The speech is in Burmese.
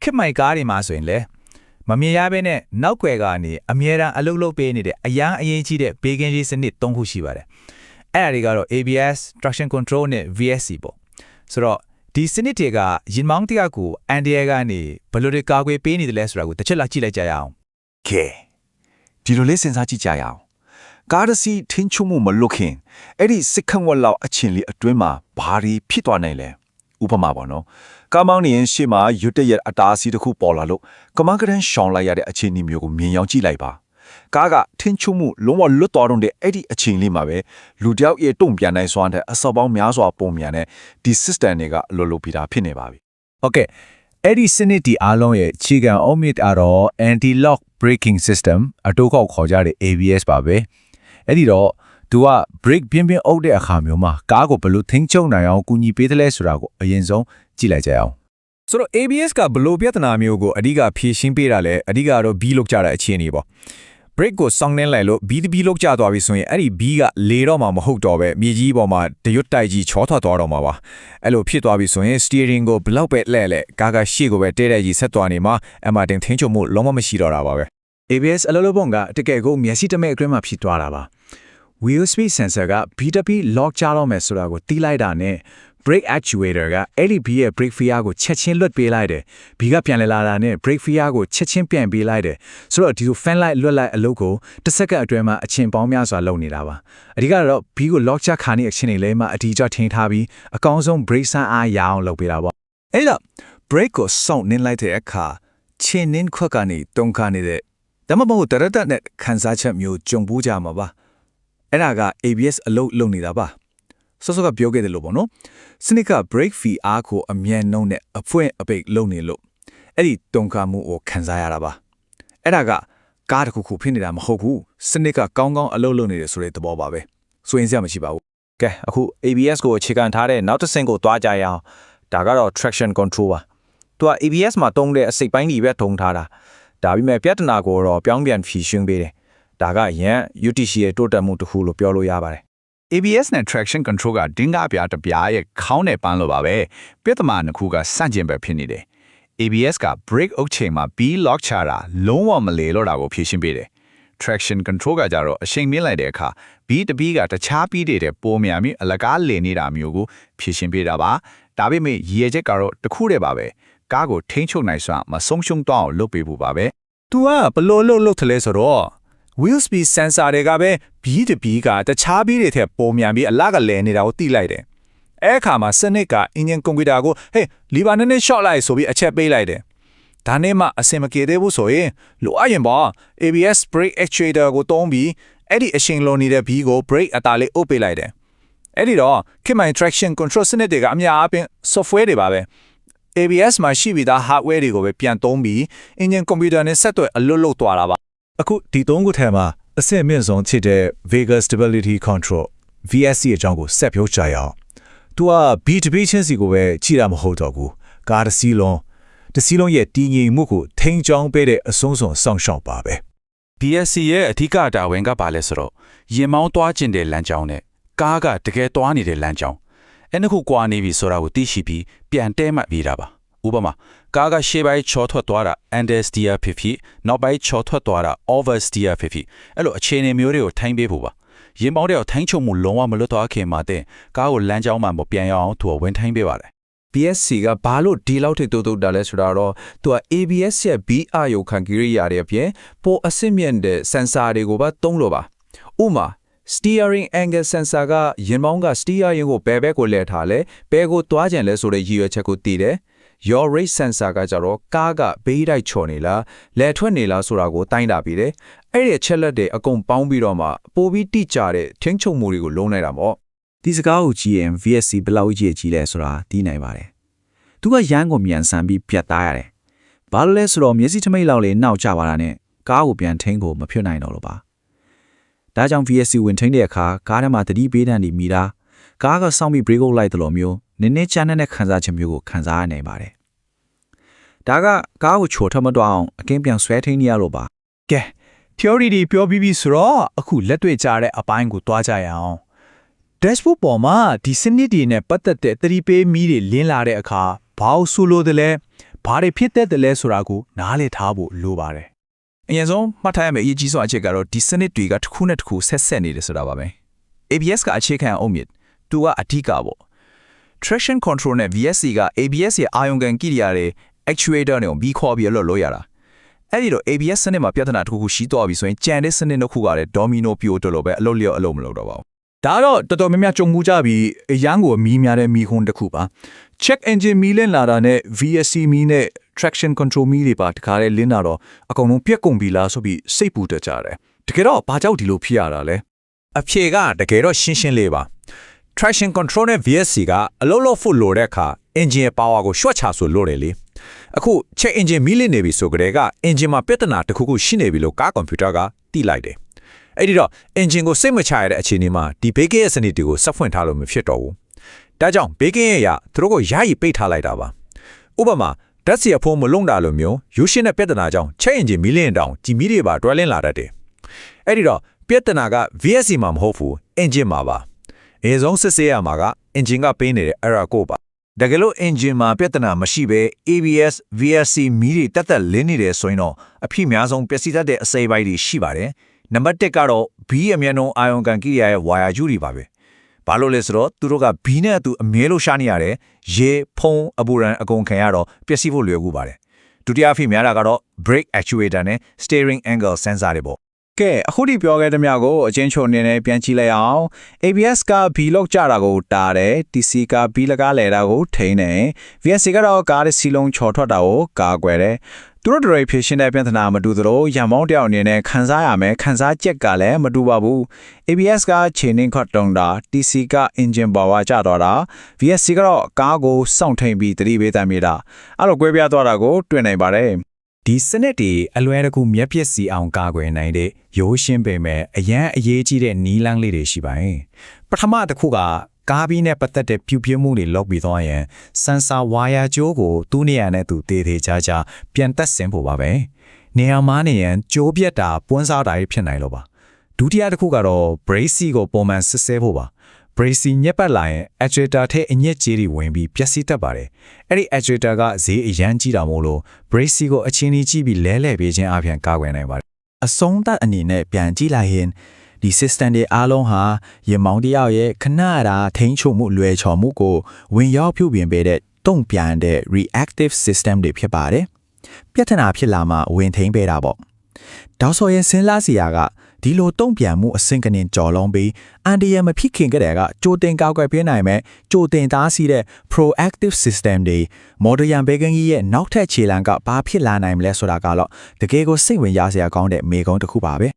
ခစ်မိုက်ကားတွေမှာဆိုရင်လေမမြင်ရဘဲနဲ့နောက်ွယ်ကနေအမြဲတမ်းအလုတ်လုတ်ပေးနေတဲ့အရန်အရင်ကြီးတဲ့ဘေးကင်းရေးစနစ်၃ခုရှိပါတယ်အဲ့ဒါတွေကတော့ ABS traction control နဲ့ VSC ပေါ့ဆိုတော့ဒီစနစ်တွေကရင်မောင်းတရကိုအန်ဒီယာကနေဘယ်လိုတွေကာကွယ်ပေးနေတယ်လဲဆိုတာကိုတစ်ချက်လောက်ကြည့်လိုက်ကြရအောင်ကဲဒီလိုလေးစဉ်းစားကြည့်ကြရအောင်ကားတစ်စီးထင်းချုံမှုမလွတ်ခင်အဲ့ဒီစစ်ခန့်ဝက်လောက်အချင်းလေးအတွင်းမှာဘာတွေဖြစ်သွားနိုင်လဲဥပမာပေါ့နော်ကားမောင်းနေရင်ရှေ့မှာရွတ်တရက်အတားအဆီးတစ်ခုပေါ်လာလို့ကမကရန်ရှောင်လိုက်ရတဲ့အခြေအနေမျိုးကိုမြင်ရောက်ကြည့်လိုက်ပါကားကထင်းချုံမှုလုံးဝလွတ်သွားတော့တဲ့အဲ့ဒီအချိန်လေးမှာပဲလူတယောက်ရဲ့တုံ့ပြန်နိုင်စွမ်းတဲ့အစောပေါင်းများစွာပုံမြန်တဲ့ဒီ system တွေကအလိုလိုပြီးတာဖြစ်နေပါပြီဟုတ်ကဲ့အဲ့ဒီစနစ်ဒီအားလုံးရဲ့ခြေခံအုံးမြစ်တော့ anti lock braking system အတိုးကောက်ခေါ်ကြတဲ့ ABS ပါပဲအဲ့ဒီတော့သူက brake ပြင်းပြင်းအုပ်တဲ့အခါမျိုးမှာကားကိုဘယ်လိုထိန်းချုပ်နိုင်အောင်ကူညီပေးသလဲဆိုတာကိုအရင်ဆုံးကြည့်လိုက်ကြအောင်ဆိုတော့ ABS ကဘယ်လိုပြဿနာမျိုးကိုအဓိကဖြေရှင်းပေးတာလဲအဓိကတော့ B လောက်ကြတဲ့အခြေအနေပေါ့ brake ကိုစောင့်နှင်းလိုက်လို့ B လောက်ကျသွားပြီဆိုရင်အဲ့ဒီ B ကလေတော့မှမဟုတ်တော့ပဲမြေကြီးပေါ်မှာတရွတ်တိုက်ကြီးချောထွက်သွားတော့မှာပါအဲ့လိုဖြစ်သွားပြီဆိုရင် steering ကိုဘလောက်ပဲလဲကားကရှေ့ကိုပဲတဲတဲ့ကြီးဆက်သွားနေမှာအမှတင်ထိန်းချုပ်မှုလုံးဝမရှိတော့တာပါပဲ ABS အလိုလိုပုံကတကယ်ကိုမျက်စိတမဲ့အတွင်းမှာဖြစ်သွားတာပါ wheel speed sensor က B2B lock ချတော့မယ်ဆိုတာကိုတီးလိုက်တာနဲ့ brake actuator က LED ရဲ့ brake fear ကိုချက်ချင်းလွတ်ပေးလိုက်တယ် B ကပြန်လာတာနဲ့ brake fear ကိုချက်ချင်းပြန်ပေးလိုက်တယ်ဆိုတော့ဒီလို fan light လွတ်လိုက်အလုပ်ကိုတစ်စက္ကန့်အတွင်းမှာအချိန်ပေါင်းများစွာလုပ်နေတာပါအဓိကတော့ B ကို lock ချခါနေအချိန်လေးမှာအတီးကျထင်းထားပြီးအကောင်းဆုံး brake ဆန်းအားရအောင်လုပ်ပေးတာပေါ့အဲ့တော့ brake ကိုစောင့်နှင်းလိုက်တဲ့အခါချင်းနှင်းခွက်ကနေတုံခါနေတဲ့ဒါမှမဟုတ်တရတနဲ့ခန်းစားချက်မျိုးကြုံပူးကြမှာပါအဲ့ဒါက ABS အလုပ်လုပ်နေတာပါစောစောကပြောခဲ့တယ်လို့ပေါ့နော်စနစ်က brake fee အားကိုအမြန်နှုံးနဲ့အဖွင့်အပိတ်လုပ်နေလို့အဲ့ဒီတုံခါမှုကိုခန်းစားရတာပါအဲ့ဒါကကားတစ်ခုခုဖြစ်နေတာမဟုတ်ဘူးစနစ်ကကောင်းကောင်းအလုပ်လုပ်နေတယ်ဆိုတဲ့သဘောပါပဲဆိုရင်စရာမရှိပါဘူးကဲအခု ABS ကိုအခြေခံထားတဲ့နောက်တစ်ဆင့်ကိုတွားကြရအောင်ဒါကတော့ traction control ပါသူက ABS မှာတုံးတဲ့အစိတ်ပိုင်းတွေပဲထုံထားတာဒါပေမဲ့ပြဿနာကိုတော့ပြောင်းပြန်ဖြေရှင်းပေးတယ်ဒါကရန် UTC ရဲ့တိုးတက်မှုတစ်ခုလို့ပြောလို့ရပါတယ် ABS နဲ့ traction control ကဒင်းကားပြားတစ်ပြားရဲ့ခေါင်းနဲ့ပန်းလို့ပါပဲပြဿနာတစ်ခုကစန့်ကျင်ပဲဖြစ်နေတယ် ABS က brake အုပ်ချိန်မှာ B lock ချတာလုံးဝမလေလို့တာကိုဖြေရှင်းပေးတယ် traction control ကကြတော့အချိန်မြင့်လိုက်တဲ့အခါ B တပီးကတခြားပြီးတဲ့ပိုများပြီးအလကားလေနေတာမျိုးကိုဖြေရှင်းပေးတာပါဒါပေမဲ့ရည်ရွယ်ချက်ကတော့တစ်ခုတည်းပါပဲကားကိုထိန်းချုပ်နိုင်စွာမဆုံးရှုံးတော့အောင်လုပ်ပေးဖို့ပါပဲသူကဘလို့လုပ်ထလဲဆိုတော့ wheel speed sensor တွေကပဲ B တပီးကတခြားပြီးတွေထက်ပိုမြန်ပြီးအလကလဲနေတာကိုသိလိုက်တယ်အဲ့အခါမှာစနစ်က engine computer ကိုဟေးလီဗာနဲ့ short လိုက်ဆိုပြီးအချက်ပေးလိုက်တယ်ဒါနဲ့မှအစင်မပြေသေးဘူးဆိုရင်လိုအပ်ရင်ပါ ABS brake actuator ကိုတုံးပြီးအဲ့ဒီအရှင်လုံးနေတဲ့ B ကို brake အတားလေးအုပ်ပေးလိုက်တယ်အဲ့ဒီတော့ Kitman traction control စနစ်တွေကအများအားဖြင့် software တွေပါပဲ ABS မှာရှိပြီးသား hardware တွေကိုပဲပြန်သုံးပြီး engine computer နဲ့ဆက်သွယ်အလွတ်လုပ်သွားတာပါအခုဒီသုံးခုထဲမှာအဆင့်မြင့်ဆုံးဖြစ်တဲ့ Vehicle Stability Control VSC အကြောင်းကိုဆက်ပြောကြရအောင်သူက B2B ချင်းစီကိုပဲကြည့်တာမဟုတ်တော့ဘူးကားတစ်စီးလုံးရဲ့တည်ငြိမ်မှုကိုထိန်းချောင်းပေးတဲ့အဆုံးစွန်စောင့်ရှောက်ပါပဲ BSC ရဲ့အဓိကတာဝန်ကပါလဲဆိုတော့ရင်မောင်းသွားခြင်းတဲ့လမ်းကြောင်းနဲ့ကားကတကယ်သွားနေတဲ့လမ်းကြောင်းအဲ့နှစ်ခုကွာနေပြီဆိုတာကိုသိရှိပြီးပြန်တဲမှတ်ပြီးတာပါဥပမာကားကရှေ့ပိုင်းချောထွက်သွားတာ understeer ဖြစ်ဖြစ်နောက်ပိုင်းချောထွက်သွားတာ oversteer ဖြစ်ဖြစ်အဲ့လိုအခြေအနေမျိုးတွေကိုထိုင်းပေးဖို့ပါရင်မောင်းတဲ့ထိုင်းချုံမှုလုံးဝမလွတ်သွားခင်မှာတဲ့ကားကိုလမ်းကြောင်းမှာမပြန်ရအောင်သူကဝင်ထိုင်းပေးပါတယ် BSC ကဘာလို့ဒီလောက်ထိတိုးတာလဲဆိုတာတော့သူက ABS ရဲ့ BR ရုပ်ခံကိရိယာတွေအပြင်ပိုအဆင့်မြင့်တဲ့ sensor တွေကိုပါသုံးလို့ပါဥပမာ steering angle sensor ကရင်မောင်းက steering ကိုဘယ်ဘက်ကိုလဲထားလဲဘယ်ကိုသွားကြံလဲဆိုတဲ့ရည်ရွယ်ချက်ကိုသိတယ် your rate sensor ကကြတော့ကားကဘေးတိုက်ချော်နေလားလဲထွက်နေလားဆိုတာကိုတိုင်းတာပြီးတယ်အဲ့ဒီချက်လက်တွေအကုန်ပေါင်းပြီးတော့မှပိုပြီးတိကျတဲ့ထင်းချုံမှုတွေကိုလုံးလိုက်တာပေါ့ဒီစကားကိုကြည့်ရင် VSC ဘယ်လောက်ကြီးလဲဆိုတာသိနိုင်ပါတယ်သူကရန်ကိုမြန်ဆန်ပြီးပြတ်သားရတယ်ဘာလို့လဲဆိုတော့မျက်စိထမိတ်လောက်လေးနောက်ကျပါတာနဲ့ကားကိုပြန်ထိန်းကိုမဖြစ်နိုင်တော့လို့ပါဒါကြောင့် VSC ဝင်ထိန်းတဲ့အခါကားထဲမှာတတိပေးတန်းနေမိတာကားကစောင့်ပြီး brake လိုက်တယ်လို့မျိုးနည်းနည်းချမ်းတဲ့ခံစားချက်မျိုးကိုခံစားရနိုင်ပါတယ်ဒါကကားကိုချိုထမတော့အောင်အကင်းပြန်ဆွဲထိန်းနေရလို့ပါကဲ theory တွေပြောပြီးပြီဆိုတော့အခုလက်တွေ့ကြတဲ့အပိုင်းကိုတွားကြရအောင် dashboard ပေါ်မှာဒီစနစ်တွေနဲ့ပတ်သက်တဲ့သတိပေးမီးတွေလင်းလာတဲ့အခါဘာလို့ဆိုလို့တလဲ ဘာတွေဖြစ်တဲ့တယ်လဲဆိုတာကိုနားလည်ထားဖို့လိုပါတယ်အရင်ဆုံးမှတ်ထားရမယ့်အရေးကြီးဆုံးအချက်ကတော့ဒီစနစ်တွေကတစ်ခုနဲ့တစ်ခုဆက်နေတယ်ဆိုတာပါပဲ ABS ကအခြေခံအုံမြစ်သူကအဓိကပေါ့ traction control နဲ့ VSC က ABS ရဲ့အာယုံခံကိရိယာတွေ actuator နဲ့ပြီးခေါ်ပြီးလို့ရတာအဲ့ဒီတော့ ABS စနစ်မှာပြဿနာတစ်ခုခုရှိတော့ပြီဆိုရင်ကြံတဲ့စနစ်တစ်ခုကလည်း domino ပြို့တော့လို့ပဲအလုပ်လျော့အလုပ်မလုပ်တော့ပါဘူးဒါတော့တော်တော်များများကြုံမှုကြပြီးအရန်ကိုမီးများတဲ့မီးခွန်းတစ်ခုပါ check engine မီးလင်းလာတာနဲ့ VSC မီးနဲ့ traction control မီးတွေပါတခါတည်းလင်းလာတော့အကုန်လုံးပြက်ကုန်ပြီလားဆိုပြီးစိတ်ပူတတ်ကြတယ်တကယ်တော့ဘာကြောင့်ဒီလိုဖြစ်ရတာလဲအဖြေကတကယ်တော့ရှင်းရှင်းလေးပါ traction control နဲ့ VSC ကအလုံးလုံးဖို့လိုတဲ့အခါ engine ရဲ့ power ကို short ချဆိုလို့တယ်လေအခု check engine မီးလင်းနေပြီဆိုကြတဲ့က engine မှာပြဿနာတစ်ခုခုရှိနေပြီလို့ကားကွန်ပျူတာကသိလိုက်တယ်အဲ့ဒီတော့ engine ကိုစိတ်မချရတဲ့အခြေအနေမှာဒီ baking ရဲ့စနစ်တွေကိုစက်ဖွင့်ထားလို့မဖြစ်တော့ဘူးဒါကြောင့် baking ရဲ့သူတို့ကိုယာယီပိတ်ထားလိုက်တာပါဥပမာဓာတ်ဆီအဖိုးမလုံတာလိုမျိုးရိုးရှင်းတဲ့ပြဿနာကြောင့် check engine မီးလင်းတောင်ဒီမီးတွေပါတွဲလင်းလာတတ်တယ်အဲ့ဒီတော့ပြဿနာက VSC မှာမဟုတ်ဘူး engine မှာပါအရင်ဆုံးစစ်ဆေးရမှာက engine ကပေးနေတဲ့ error code ပါတကယ်လို့ engine မှာပြဿနာမရှိဘဲ ABS VSC မီးတွေတက်လင်းနေတယ်ဆိုရင်တော့အဖြစ်များဆုံးပျက်စီးတတ်တဲ့အစိပ်ပိုင်းတွေရှိပါတယ်နံပါတ်1ကတော့ B အမျက်နှာအာယုံကန်ကိရိယာရဲ့ wire ကျူးတွေပါပဲဘာလို့လဲဆိုတော့သူတို့က B နဲ့အတူအမြဲလို့ရှာနေရတယ်ရေဖုံးအပူရန်အကုန်ခံရတော့ပျက်စီးဖို့လွယ်ကူပါတယ်ဒုတိယအဖြစ်များတာကတော့ brake actuator နဲ့ steering angle sensor တွေပေါ့ကဲအခုဒီပြောခဲ့တဲ့မြောက်ကိုအချင်းချုံနေနဲ့ပြန်ကြည့်လိုက်အောင် ABS က B lock ကြတာကိုတားတယ် TC က B လကားလဲတာကိုထိန်းတယ် VSC ကတော့ကားရဲ့စီလုံးချော်ထွက်တာကိုကာကွယ်တယ်သူတို့တွေဖြည့်ရှင်းတဲ့ပြဿနာမတူသလိုရံမောင်းတယောက်အနေနဲ့ခန်းစားရမယ်ခန်းစားချက်ကလည်းမတူပါဘူး ABS ကချိန်နှင်းခွတ်တုံတာ TC က engine power ကျတော့တာ VSC ကတော့ကားကိုစောင့်ထိန်ပြီးတတိပေးတမ်းမိတာအဲ့လိုကွဲပြားသွားတာကိုတွေ့နိုင်ပါတယ်ဒီစနစ်တွေအလွယ်တကူမျက်ပြက်စီအောင်ကာကွယ်နိုင်တဲ့ရိုးရှင်းပေမဲ့အရန်အရေးကြီးတဲ့နီးလန်းလေးတွေရှိပါတယ်ပထမတစ်ခုကကားဘီနဲ့ပတ်သက်တဲ့ပြုပြမှုတွေလုပ်ပြီးသွားရင်စင်ဆာဝါယာကြိုးကိုသူ့နေရာနဲ့သူတည်တည်ချာချာပြန်တက်ဆင်ဖို့ပါပဲနေရာမှာနေရင်ကြိုးပြက်တာပွန်းစားတာဖြစ်နိုင်လို့ပါဒုတိယတစ်ခုကတော့ brace ကိုပုံမှန်စစ်ဆေးဖို့ပါ brace ညက်ပတ်လာရင် actuator ထဲအညက်ကြီးတွေဝင်ပြီးပျက်စီးတတ်ပါတယ်အဲ့ဒီ actuator ကဈေးအရန်ကြီးတာမို့လို့ brace ကိုအချင်းကြီးပြီးလဲလှယ်ပေးခြင်းအပြင်ကာကွယ်နိုင်ပါတယ်အဆုံးသတ်အနေနဲ့ပြန်ကြည့်လိုက်ရင်ဒီ system တွေအားလုံးဟာရေမောင်းတယောက်ရဲ့ခဏတာထိန်းချုပ်မှုလွယ်ချော်မှုကိုဝင်ရောက်ပြုပြင်ပေးတဲ့တုံ့ပြန်တဲ့ reactive system တွေဖြစ်ပါတယ်ပြဿနာဖြစ်လာမှဝင်ထိန်းပေးတာပေါ့တောက်ဆော်ရဲ့စဉ်းစားစရာကဒီလိုတုံ့ပြန်မှုအဆင့်ကနေကြော်လုံးပြီးအန်ဒီယမဖြစ်ခင်ကတည်းကကြိုတင်ကောက်ွယ်ပေးနိုင်မဲ့ကြိုတင်သားစီးတဲ့ proactive system တွေ modern baking ရဲ့နောက်ထပ်ခြေလှမ်းကဘာဖြစ်လာနိုင်မလဲဆိုတာကတော့တကယ်ကိုစိတ်ဝင်စားစရာကောင်းတဲ့မေကုန်းတစ်ခုပါပဲ